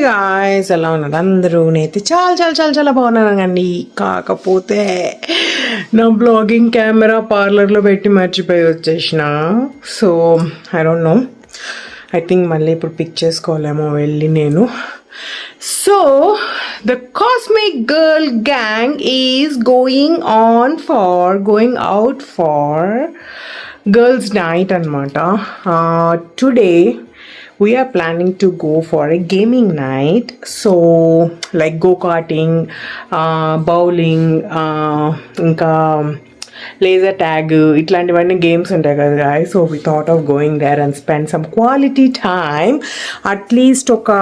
Guys ఎలా ఉన్నారు అందరూ? నేనైతే చాలా చాలా చాలా చాలా బాగున్నానండి. కాకపోతే నా బ్లాగింగ్ కెమెరా పార్లర్లో పెట్టి మర్చిపోయి వచ్చేసిన. So I don't know, I think మళ్ళీ ఇప్పుడు పిక్ చేసుకోవాలేమో వెళ్ళి నేను. So the Cosmic Girl gang is going out for girls night anamata. Today we are planning to go for a gaming night, so like go-karting, bowling, inka laser tag, itlantivani games untayi kada guys. So we thought of going there and spend some quality time, at least oka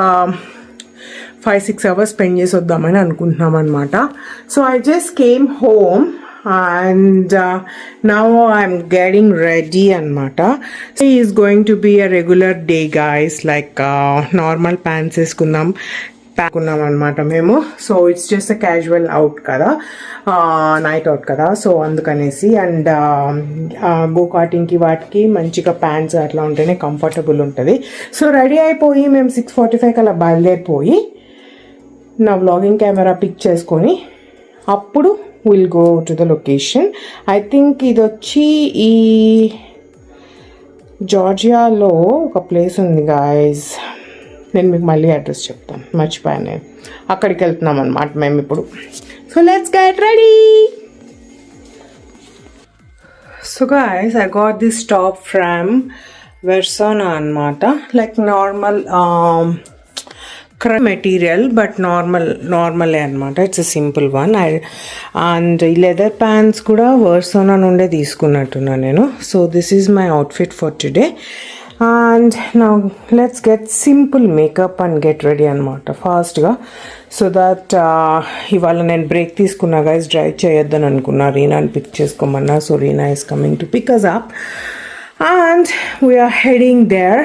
5-6 hours spend చేసొద్దామని అనుకుంటున్నాం అనమాట. So I just came home and now I'm getting ready anamata. So it is going to be a regular day guys, like normal pants వేసుకుందాం అనమాట మేము. So it's just a casual out కదా, night out కదా. So అందుకనేసి and go కార్టింగ్కి వాటికి మంచిగా pants అట్లా ఉంటేనే కంఫర్టబుల్ ఉంటుంది. సో రెడీ అయిపోయి మేము 6:45 అలా బయలుదేరిపోయి నా వ్లాగింగ్ కెమెరా పిక్ చేసుకొని అప్పుడు will go to the location. I think ఇది వచ్చి ఈ జార్జియాలో ఒక ప్లేస్ ఉంది గాయస్, నేను మీకు మళ్ళీ అడ్రస్ చెప్తాను, మర్చిపోయాను నేను. అక్కడికి వెళ్తున్నాం అనమాట మేము ఇప్పుడు. So let's get ready. So guys I got this top from Versona అనమాట. లైక్ నార్మల్ మెటీరియల్ బట్ నార్మలే అనమాట. It's a simple one. And ఈ లెదర్ ప్యాంట్స్ కూడా వర్సోనా నుండే తీసుకున్నట్టున్నా నేను. So this is my outfit for today. And now let's get simple makeup and get ready అనమాట ఫాస్ట్గా. సో దట్ ఇవాళ నేను బ్రేక్ తీసుకున్నా గైస్, డ్రైవ్ చేయొద్దని అనుకున్నా, రీనాని పిక్ చేసుకోమన్నా. So Reena is coming to pick us up and we are heading there.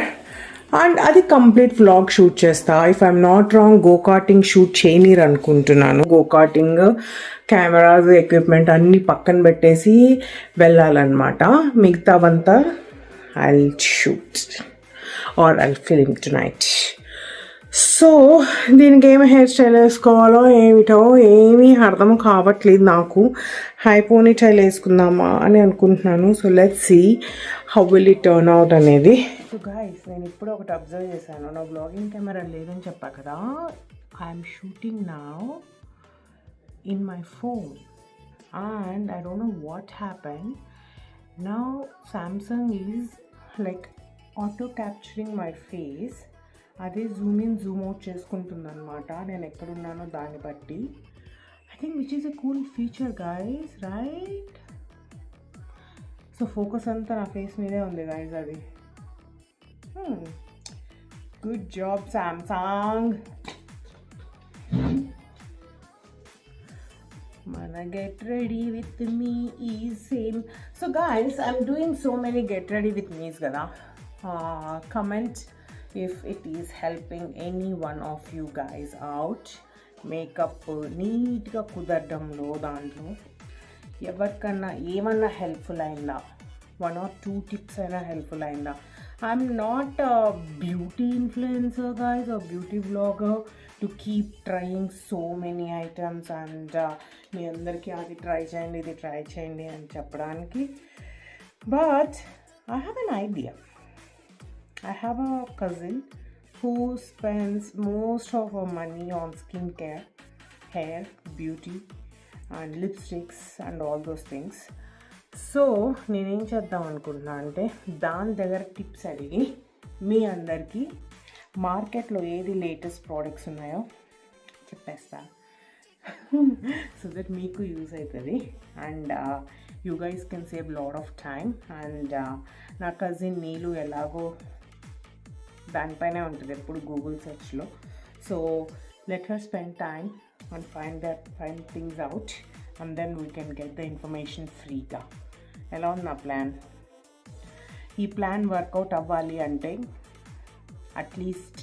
And అది కంప్లీట్ వ్లాగ్ షూట్ చేస్తా. If I'm not wrong go karting shoot చేయనీరు అనుకుంటున్నాను. గో కార్టింగ్ కెమెరాస్ ఎక్విప్మెంట్ అన్నీ పక్కన పెట్టేసి వెళ్ళాలన్నమాట. మిగతావంతా I'll shoot or I'll film tonight. So దీనికి ఏమి హెయిర్ స్టైల్ వేసుకోవాలో ఏమిటో ఏమీ అర్థం కావట్లేదు నాకు. హై పోనీ స్టైల్ వేసుకుందామా అని అనుకుంటున్నాను. So let's see how will it turn out అనేది. సో గైస్ నేను ఇప్పుడు ఒకటి అబ్జర్వ్ చేశాను. నా బ్లాగింగ్ కెమెరా లేదని చెప్పా కదా, I'm shooting now in my phone and I don't know what happen. Now Samsung is like auto capturing my face. అదే జూమ్ ఇన్ జూమ్ అవుట్ చేసుకుంటుంది అనమాట నేను ఎక్కడున్నానో దాన్ని బట్టి. I think which is a cool feature guys, right? So focus అంతా నా face మీదే ఉంది గైస్. అది good job Samsung. Mana get ready with me is same. So guys, I'm doing so many get ready with me's kada. Comment if it is helping any one of you guys out. Makeup neat ga kudardamlo dantlo evarkana emanna helpful ayinda, 1 or 2 tips aina helpful ayinda. I'm not a beauty influencer guys or beauty vlogger to keep trying so many items and మీ అందరికీ అది try చేయండి ఇది try చేయండి అని చెప్పడానికి. But I have an idea. I have a cousin who spends most of her money on skincare, hair, beauty and lipsticks and all those things. So నేనేం చేద్దాం అనుకుంటున్నా అంటే దాని దగ్గర టిప్స్ అడిగి మీ అందరికీ మార్కెట్లో ఏది లేటెస్ట్ ప్రోడక్ట్స్ ఉన్నాయో చెప్పేస్తా. సో దట్ మీకు యూజ్ అవుతుంది and you guys can save lot of time. And నా కజిన్ నీలు ఎలాగో దానిపైనే ఉంటుంది ఎప్పుడు గూగుల్ సెర్చ్లో. So let her spend time and find things out and then we can get the information ఫ్రీగా. ఎలా ఉంది నా ప్లాన్? ఈ ప్లాన్ వర్కౌట్ అవ్వాలి అంటే అట్లీస్ట్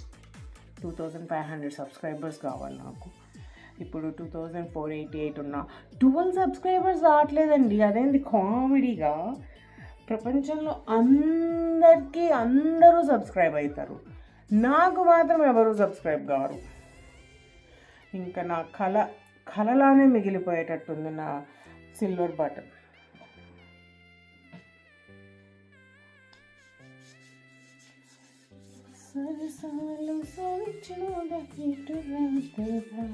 2500 సబ్స్క్రైబర్స్ కావాలి నాకు. ఇప్పుడు 2488 ఉన్నా 12 సబ్స్క్రైబర్స్ రావట్లేదండి. అదేంటి కామెడీగా. ప్రపంచంలో అందరు అందరికీ అందరూ సబ్స్క్రైబ్ అవుతారు, నాకు మాత్రం ఎవరు సబ్స్క్రైబ్ కారు. ఇంకా నా కళలానే మిగిలిపోయేటట్టుంది నా సిల్వర్ బటన్. సరసాలు సవిచ్చుగా ఇటురాతరా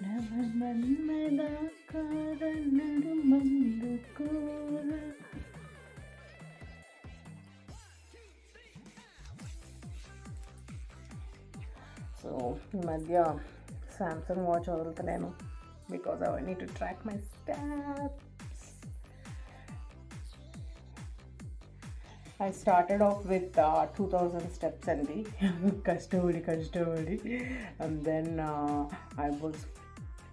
నవమన్మదా కారణడు మందుకోర. సో ఈ మధ్య సామ్సంగ్ వాచ్ వదులుతలేను because I need to track my steps. I started off with 2000 steps అండి, కష్టపడి and then I was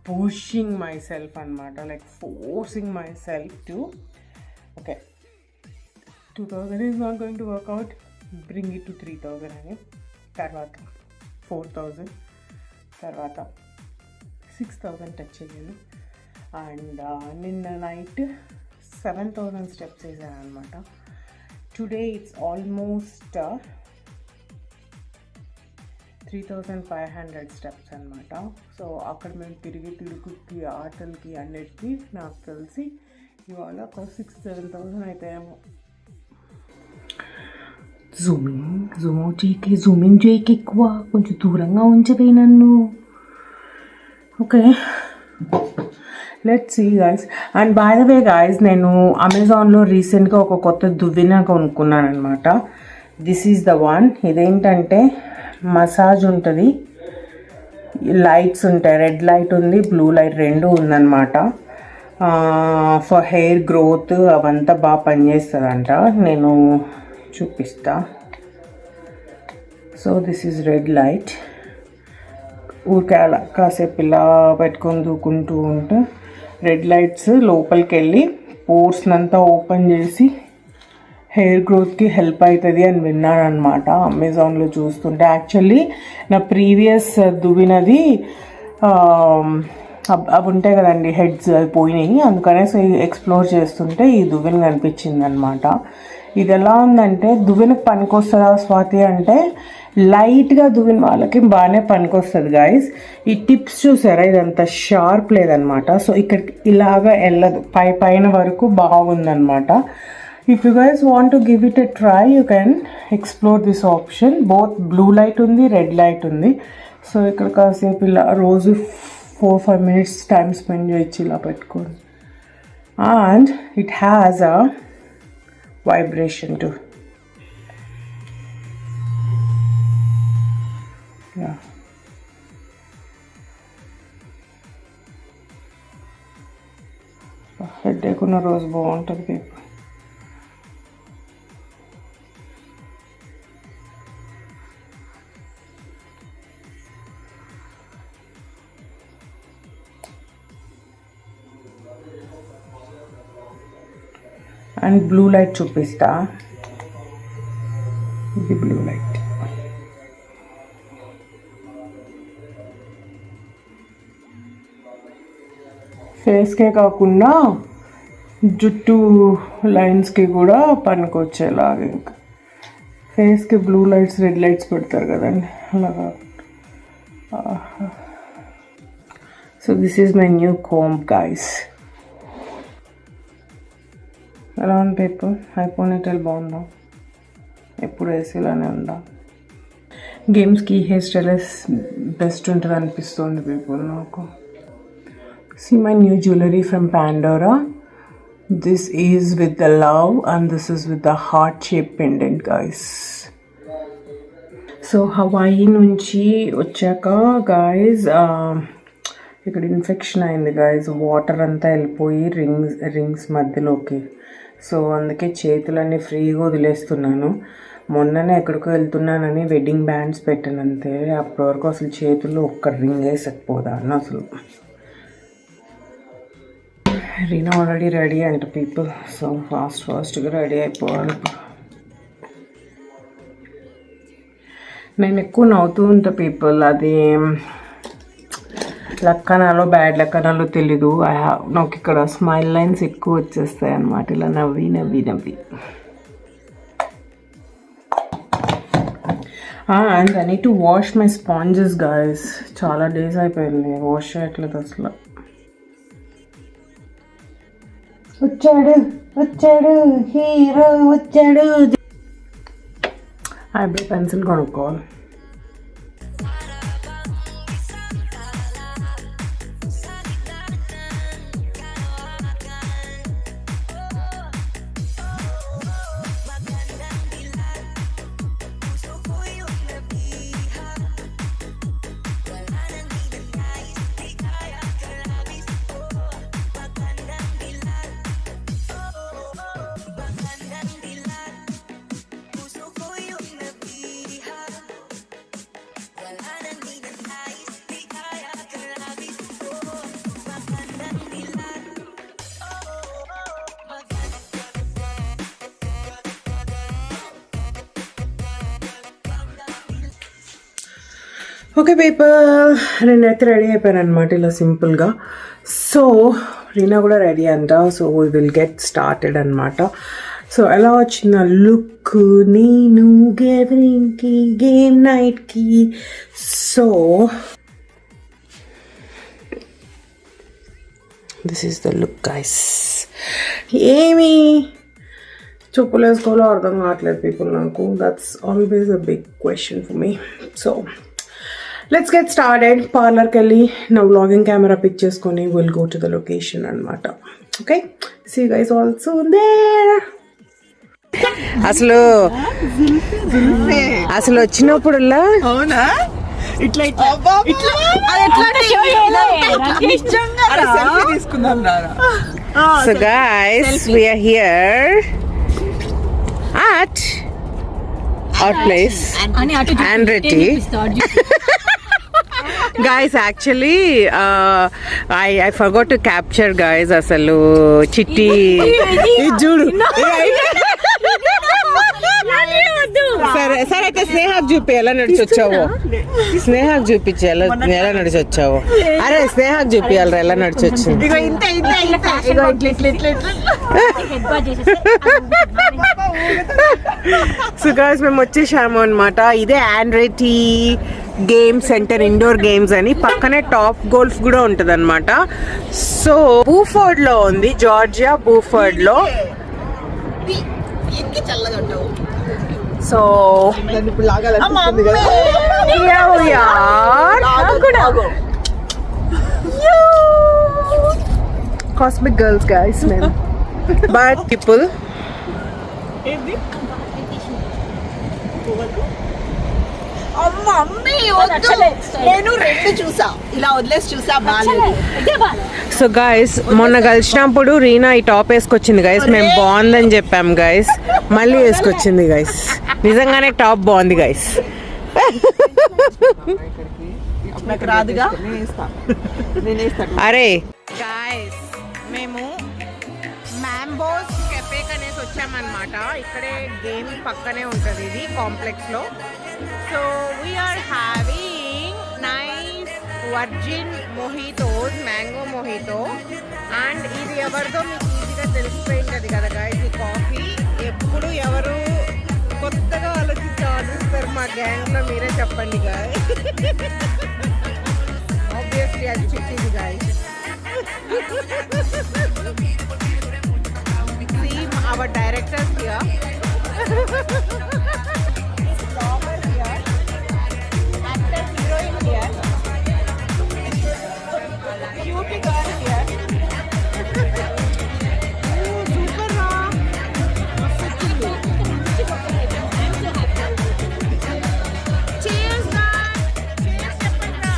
pushing myself అనమాట, like forcing myself to okay 2000 is not going to work out, bring it to 3000 అని, తర్వాత 4000, తర్వాత 6000 touch అయ్యాను. And నిన్న night 7000 steps వేసాను అనమాట. Today it's almost 3500 steps అనమాట. సో అక్కడ మేము తిరుగుకి ఆటలకి అన్నిటికీ నాకు తెలిసి ఇవాళ ఒక 6,000-7,000 అవుతాయేమో. జూమింగ్ చేయకి ఎక్కువ, కొంచెం దూరంగా ఉంచవే నన్ను. Okay, let's see guys. And by the way guys, నేను అమెజాన్లో రీసెంట్గా ఒక కొత్త దువ్వెన కొనుక్కున్నాను అనమాట. This is the one. ఇదేంటంటే మసాజ్ ఉంటుంది, లైట్స్ ఉంటాయి, రెడ్ లైట్ ఉంది, బ్లూ లైట్ రెండు ఉందన్నమాట. ఫర్ హెయిర్ గ్రోత్ అవంతా బాగా పనిచేస్తుందంట. నేను చూపిస్తా. So this is red light. ఊరికే అలా కాసేపు ఇలా పెట్టుకొని దూకుంటూ ఉంటే రెడ్ లైట్స్ లోపలికి వెళ్ళి పోర్స్నంతా ఓపెన్ చేసి హెయిర్ గ్రోత్కి హెల్ప్ అవుతుంది అని విన్నాను అనమాట అమెజాన్లో చూస్తుంటే. యాక్చువల్లీ నా ప్రీవియస్ దువ్వినది అవి ఉంటాయి కదండి హెడ్స్, అవి పోయినాయి. అందుకనేసి ఎక్స్ప్లోర్ చేస్తుంటే ఈ దువ్వెన కనిపించింది అనమాట. ఇది ఎలా ఉందంటే, దువ్వెనకు పనికొస్తుందా స్వాతి అంటే, లైట్గా దువ్విన వాళ్ళకి బాగానే పనికొస్తుంది గాయస్. ఈ టిప్స్ చూసారా, ఇదంతా షార్ప్ లేదనమాట. సో ఇక్కడికి ఇలాగా వెళ్ళదు, పైన వరకు బాగుందనమాట. If you guys want to give it a try, you can explore this option. Both blue light ఉంది, రెడ్ లైట్ ఉంది. సో ఇక్కడ కాసేపు ఇలా రోజు 4-5 minutes టైం స్పెండ్ చేయొచ్చు ఇలా పెట్టుకోండి. And it has a vibration too. Yeah. Headache ఉన్న రోజు బాగుంటుంది కేక్. అండ్ బ్లూ లైట్ చూపిస్తా. ఇది బ్లూ లైట్. ఫేస్కే కాకుండా జుట్టు లైన్స్కి కూడా పనికొచ్చేలాగా. ఇంకా ఫేస్కి బ్లూ లైట్స్, రెడ్ లైట్స్ పెడతారు కదండి, అలాగా. So this is my new comb guys. ఎలా ఉంది పీపుల్? ఐపోనీటైల్ బాగుందా? ఎప్పుడు వేసేలానే ఉందా? గేమ్స్కి హెయిర్ స్టైల్ బెస్ట్ ఉంటుంది అనిపిస్తుంది పీపుల్ నాకు. See my new jewelry from Pandora. This is with the love and this is with the heart shaped pendant guys. So Hawaii నుంచి వచ్చాక guys ఇక్కడ ఇన్ఫెక్షన్ అయింది guys. వాటర్ అంతా వెళ్ళిపోయి రింగ్స్ మధ్యలోకి. సో అందుకే చేతులన్నీ ఫ్రీగా వదిలేస్తున్నాను. మొన్ననే ఎక్కడికో వెళ్తున్నానని వెడ్డింగ్ బ్యాండ్స్ పెట్టాను అంతే. అప్పటి వరకు అసలు చేతుల్లో ఒక్క రింగ్ వేసకపోదా అన్న అసలు. రీనా ఆల్రెడీ రెడీ అంట పీపుల్. సో ఫాస్ట్గా రెడీ అయిపోవాలి. నేను ఎక్కువ నవ్వుతూ ఉంటా పీపుల్. అది లక్కనాలో బ్యాడ్ లక్కనాలో తెలీదు. నాకు ఇక్కడ స్మైల్ లైన్స్ ఎక్కువ వచ్చేస్తాయి అన్నమాట, ఇలా నవ్వి. And I need to wash my sponges, guys. Chala days అయిపోయింది వాష్ చేయట్లేదు అసలు. వచ్చాడు హీరో వచ్చాడు. ఐబ్రో పెన్సిల్ కొనుక్కోవాలి. ఓకే పీపుల్, నేనైతే రెడీ అయిపోయాను అనమాట ఇలా సింపుల్గా. సో రీనా కూడా రెడీ అంట. So we will get started అనమాట. సో ఎలా వచ్చిన లుక్ నేను గ్యాదరింగ్కి గేమ్ నైట్కి. So this is the look guys. ఏమి చెప్పులు వేసుకోవాలో అర్థం కావట్లేదు పీపుల్ నాకు. That's always a big question for me. So let's get started. పార్లర్కి వెళ్ళి నా వ్లాగింగ్ కెమెరా పిక్ చేసుకొని will go to the location అనమాట. Okay, see guys also there. అసలు వచ్చినప్పుడల్లా అవునా ఇట్లా తీసుకుందాం. So guys we are here at our place Andretti. Guys, actually I forgot to capture guys asalu chitti చూడు. సరే సరే అయితే స్నేహకు చూపి ఎలా నడిచి వచ్చావో. స్నేహకు చూపించి ఎలా నడిచి వచ్చావో. అరే స్నేహకు చూపియాలరా ఎలా నడిచి వచ్చింది. సో గైస్ మేము వచ్చేసాము అనమాట. ఇదే ఆండ్రెటీ గేమ్ సెంటర్, ఇండోర్ గేమ్స్ అని. పక్కనే టాప్ గోల్ఫ్ కూడా ఉంటుంది అనమాట. సో బూఫర్డ్ లో ఉంది, జార్జియా బూఫర్డ్ లో. సో కాస్మిక్ గర్ల్స్ గైస్ మేము. బట్ పీపుల్ నేను రెండు చూసా, ఇలా వదిలేసి చూసా. సో గైస్ మొన్న కలిసినప్పుడు రీనా ఈ టాప్ వేసుకొచ్చింది గైస్. మేము బాగుందని చెప్పాం గైస్, మళ్ళీ వేసుకొచ్చింది గైస్. నిజంగానే టాప్ బాగుంది గైస్. రాదుగా. అరే గైస్ మేము మ్యాంబోస్ కెఫేక్ అనేసి వచ్చామన్నమాట. ఇక్కడే గేమ్ పక్కనే ఉంటుంది ఇది కాంప్లెక్స్ లో. So we are having nice virgin mojitos, mango mojito. And ఇది ఎవరిదో మీకు ఈజీగా తెలిసిపోయింది కదా గైస్. ఈ కాఫీ ఎప్పుడు ఎవరు కొత్తగా ఆలోచించి ఆలోచిస్తారు మా గ్యాంగ్ లో, మీరే చెప్పండి గాయస్. ఆబ్వియస్లీ అది చిట్టిది guys. See our directors here. Actor, heroine here. Cute girl here. Super ra. Cheers guys. Cheers చెప్పండి.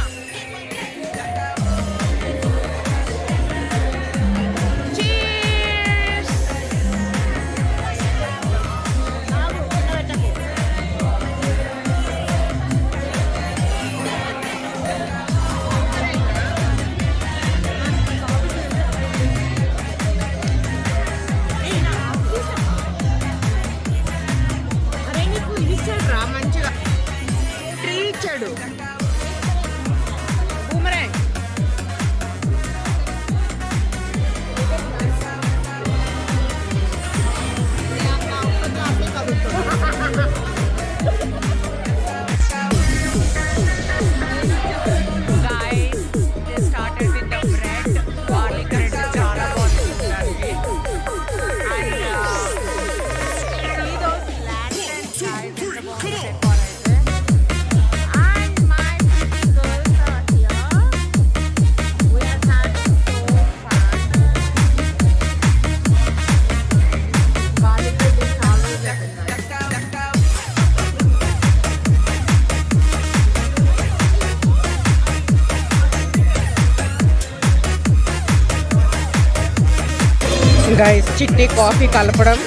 గైస్ చిట్టి కాఫీ కలపడం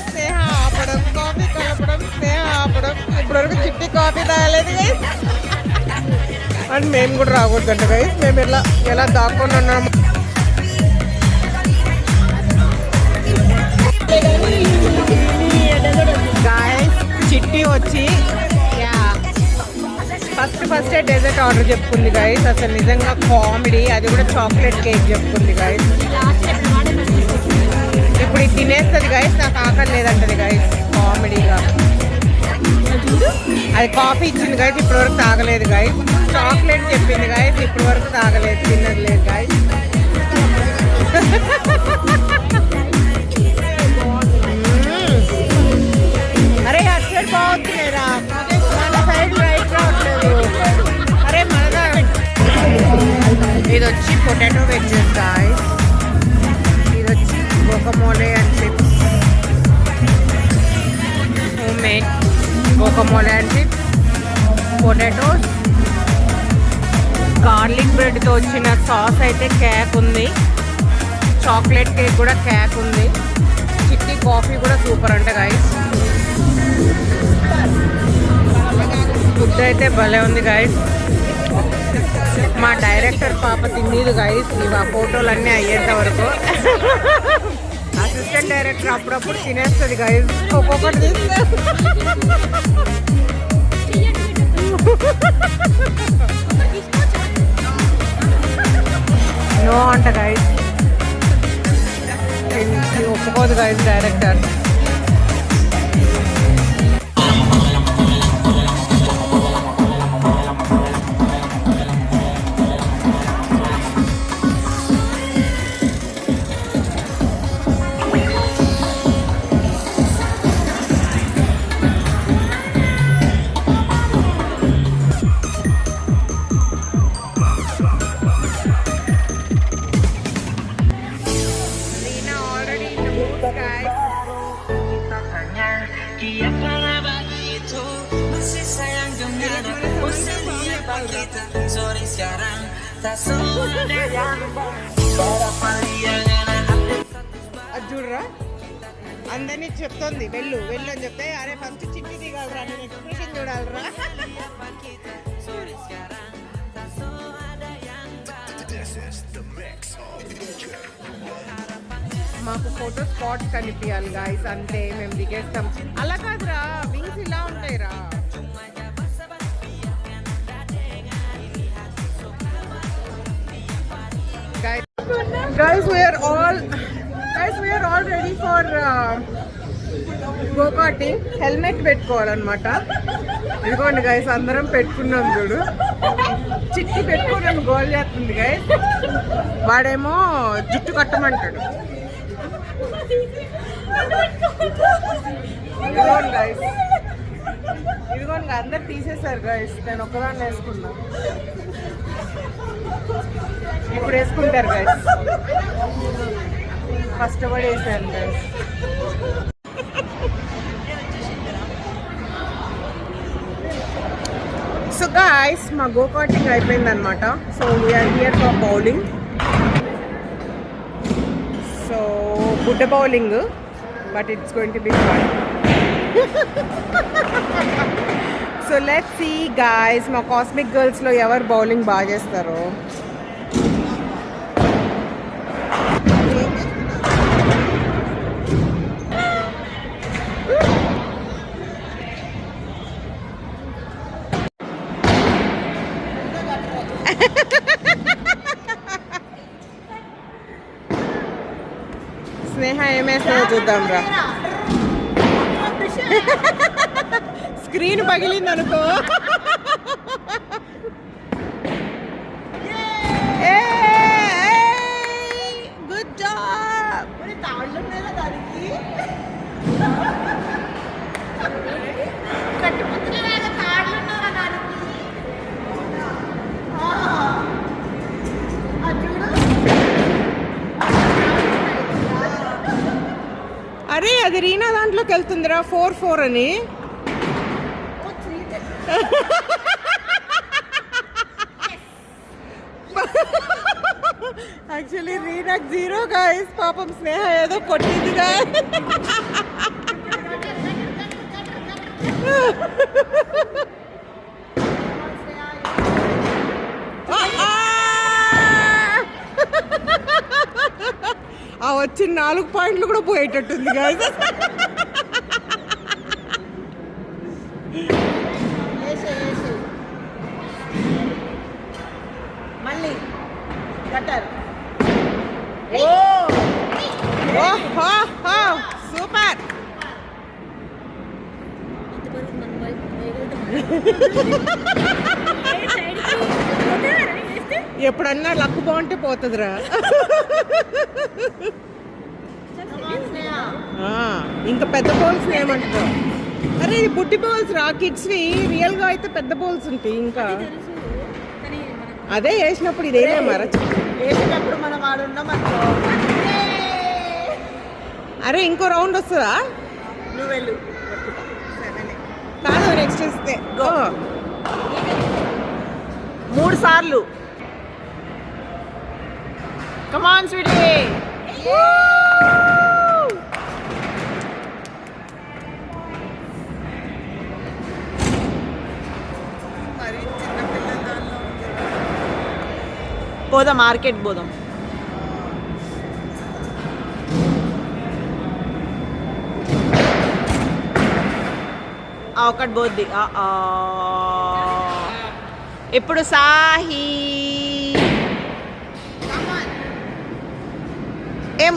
స్నేహ ఆపడం, కాఫీ కలపడం స్నేహ ఆపడం. ఇప్పటివరకు చిట్టి కాఫీ తాగలేదు గైస్. అండ్ మేము కూడా రాకూడదంట గైస్. మేము ఎలా దాక్కొని ఉన్నాము. గైస్ చిట్టి వచ్చి ఫస్ట్ డెజర్ట్ ఆర్డర్ చెప్పుకుంది గైస్. అసలు నిజంగా కామెడీ. అది కూడా చాక్లెట్ కేక్ చెప్పుకుంది గైస్. ఇప్పుడు ఇది తినేస్తుంది గైస్. నాకు ఆకలి లేదంటది గైస్ కామెడీగా. అది కాఫీ ఇచ్చింది గైస్, ఇప్పటి వరకు తాగలేదు గైస్. చాక్లెట్ చెప్పింది గైస్, ఇప్పటి వరకు తాగలేదు, తిన్నది లేదు గైస్. అరే అటు సైడ్ బాగుంటుందా, మన సైడ్ రైట్ రావట్లేదు. అరే మనగా ఇది వచ్చి పొటాటో వెజ్జెస్ గైస్. ఇది వచ్చి guacamole and chips, homemade guacamole and chips, potatoes, garlic బ్రెడ్తో వచ్చిన సాస్ అయితే కేక్ ఉంది, చాక్లెట్ కేక్ కూడా కేక్ ఉంది, చిట్టి కాఫీ కూడా సూపర్ అంట గైస్. ఫుడ్ అయితే భలే ఉంది గైస్. మా డైరెక్టర్ పాప తినేది గైస్ ఇవి ఆ ఫోటోలు అన్నీ అయ్యేంత వరకు. అసిస్టెంట్ డైరెక్టర్ అప్పుడప్పుడు తినేస్తుంది గైస్, ఒక్కొక్కటి తీస్తుంది. నో అంట గైస్, ఒప్పుకోదు గైస్ డైరెక్టర్. చూడరా అందరినీ చెప్తుంది వెళ్ళు వెళ్ళు అని చెప్తే, అరే ఫస్ట్ చిట్టి దిగలరా, నేను ఎక్స్ప్రెషన్ చూడాలరా. మాకు ఫోటో స్పాట్ కనిపించాలి గాయస్, అంతే మేము దిగేస్తాం. అలా కాదురా, వింగ్స్ ఇలా ఉంటాయి రా. Guys, we are all ready for go-karting. Helmet పెట్టుకోవాలన్నమాట. ఇదిగోండి గైస్ అందరం పెట్టుకున్నాం చూడు. చిట్టి పెట్టుకున్నాం గోల్ చేస్తుంది గైస్. వాడేమో జుట్టు కట్టమంటాడు. ఇదిగోండి గైస్, ఇదిగోండి అందరు తీసేశారు గైస్, నేను ఒక్కదాన్ని వేసుకున్నా. ఇప్పుడు వేసుకుంటారు గైస్, కష్టపడి వేసాను గైస్. సో గైస్ మా గో కార్టింగ్ అయిపోయింది అనమాట. So we are here for bowling. So good bowling, but it's going to be fun. So let's see guys మా కాస్మిక్ గర్ల్స్లో ఎవరు బౌలింగ్ బాగా చేస్తారో. స్నేహ ఏమేస్తావో చూద్దాం రా. స్క్రీన్ పగిలింది అనుకో. Good job. అరే అది రీనా దాంట్లోకి వెళ్తుందిరా 4-4 అని. యాక్చువల్లీ రీనాక్ 0 గైస్. పాపం స్నేహ ఏదో కొట్టిందిగా. ఆ వచ్చిన 4 పాయింట్లు కూడా పోయేటట్టుంది గైస్. మళ్ళీ కట్టర్. సూపర్. ఎప్పుడన్నా లక్ బాగుంటే పోతుందిరా. ఇంకా పెద్ద బౌల్స్ ఏమంటారు? అరే ఇది బుట్టి బౌల్స్ రా, కిడ్స్వి. రియల్ గా అయితే పెద్ద బౌల్స్ ఉంటాయి. ఇంకా అదే వేసినప్పుడు ఇదేనే మర వేసేటప్పుడు మనం ఆడున్నాం అనుకో. అరే ఇంకో రౌండ్ వస్తుందా? నువ్వు వెళ్ళు. కాదు నెక్స్ట్ ఇస్తే 3 సార్లు. కమాన్ స్వీటీ. పోదాం, మార్కెట్ పోదాం. ఒకటి పోద్ది. ఇప్పుడు సాహి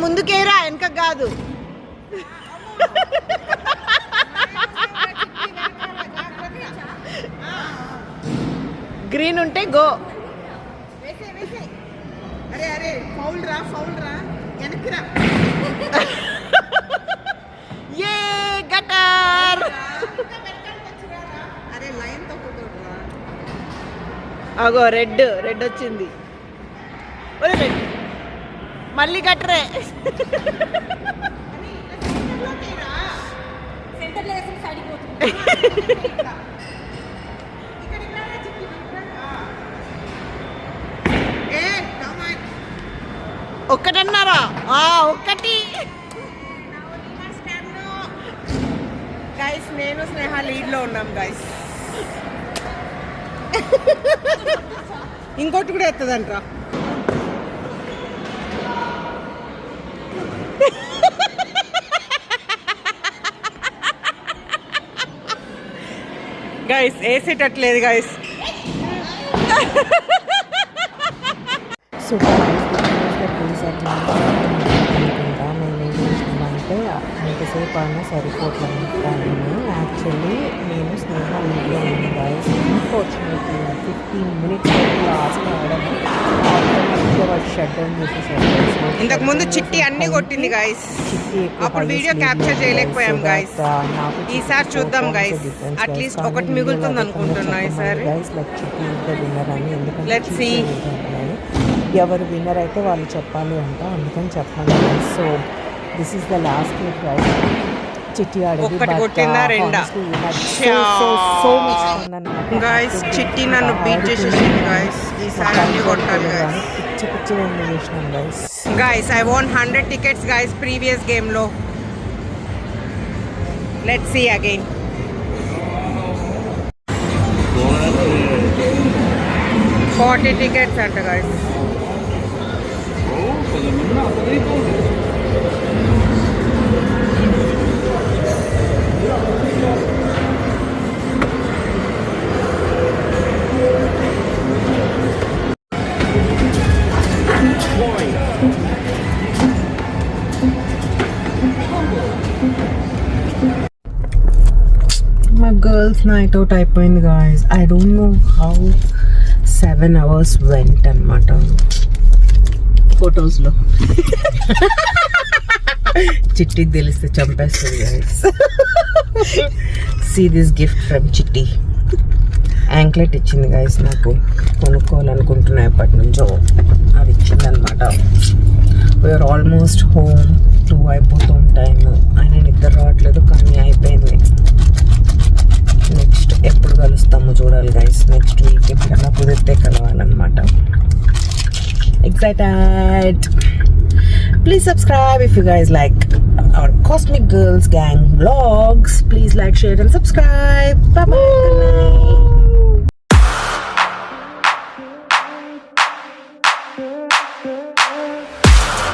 ముందుకేరా, వెనక కాదు. గ్రీన్ ఉంటే గో. అరే అరే ఫౌల్ రా, ఫౌల్ రా, వెనక్కిరా. ఏ గటర్. అరే లైన్ తో పోతురా. అగో రెడ్ వచ్చింది. మళ్ళీ గట్టరే. ఒక్కటన్నారా? ఒక్కటి. గైస్ నేను స్నేహ లీడ్ లో ఉన్నాం గైస్. ఇంకోటి కూడా ఎత్తదంట్రా. Guys వేసేటట్లేదు guys. మేము ఏం చేసినామంటే అంతసేపు అయినా సరిపోతుంది. కానీ యాక్చువల్లీ నేను స్నేహ లీడ్లో ఉంది గాయస్. అన్ఫార్చునేట్లీ 15 minutes లాస్ట్ ఆడము షట్ డౌన్ చేసేసారు. ఇంతకు ముందు చిట్టి అన్ని కొట్టింది గాయస్. అప్పుడు వీడియో క్యాప్చర్ చేయలేకపోయాం గాయస్. ఈసారి చూద్దాం గాయస్, అట్లీస్ట్ ఒకటి మిగులుతుంది అనుకుంటున్నా ఈసారి. చిట్టి విన్నర్ అని. ఎందుకంటే లెట్స్ సీ ఎవరు విన్నర్ అయితే వాళ్ళు చెప్పాలి అంట, అందుకని చెప్పాలి. So this is the last game guys. చిట్టి ఆడేది గైస్. చిట్టి నన్ను బీట్ చేసేసింది గైస్. ఈసారి అన్ని కొట్టాలి గైస్. పిచ్చిగా ఎంజాయ్ చేసినాం guys. Guys I want 100 tickets guys previous game లో. Let's see again. $40 tickets అంట guys. My girls' night out అయిపోయింది guys. I don't know how 7 hours went అన్నమాట ఫొటోస్లో. చిట్టికి తెలిస్తే చంపేస్తుంది guys. See this gift from చిట్టి. Anklet ఇచ్చింది guys నాకు, కొనుక్కోవాలనుకుంటున్నా ఎప్పటి నుంచో. అది ఇచ్చింది అనమాట. వీఆర్ ఆల్మోస్ట్ హోమ్ 2 అయిపోతుంది టైం. ఆయన నిద్ర రావట్లేదు కానీ అయిపోయింది. నెక్స్ట్ ఎప్పుడు కలుస్తామో చూడాలి గైస్. నెక్స్ట్ వీక్ ఎప్పుడైనా కుదిరితే కలవాలన్నమాట. excited. Please subscribe if you guys like our Cosmic Girls Gang vlogs. Please like, share and subscribe. Bye bye. Good night.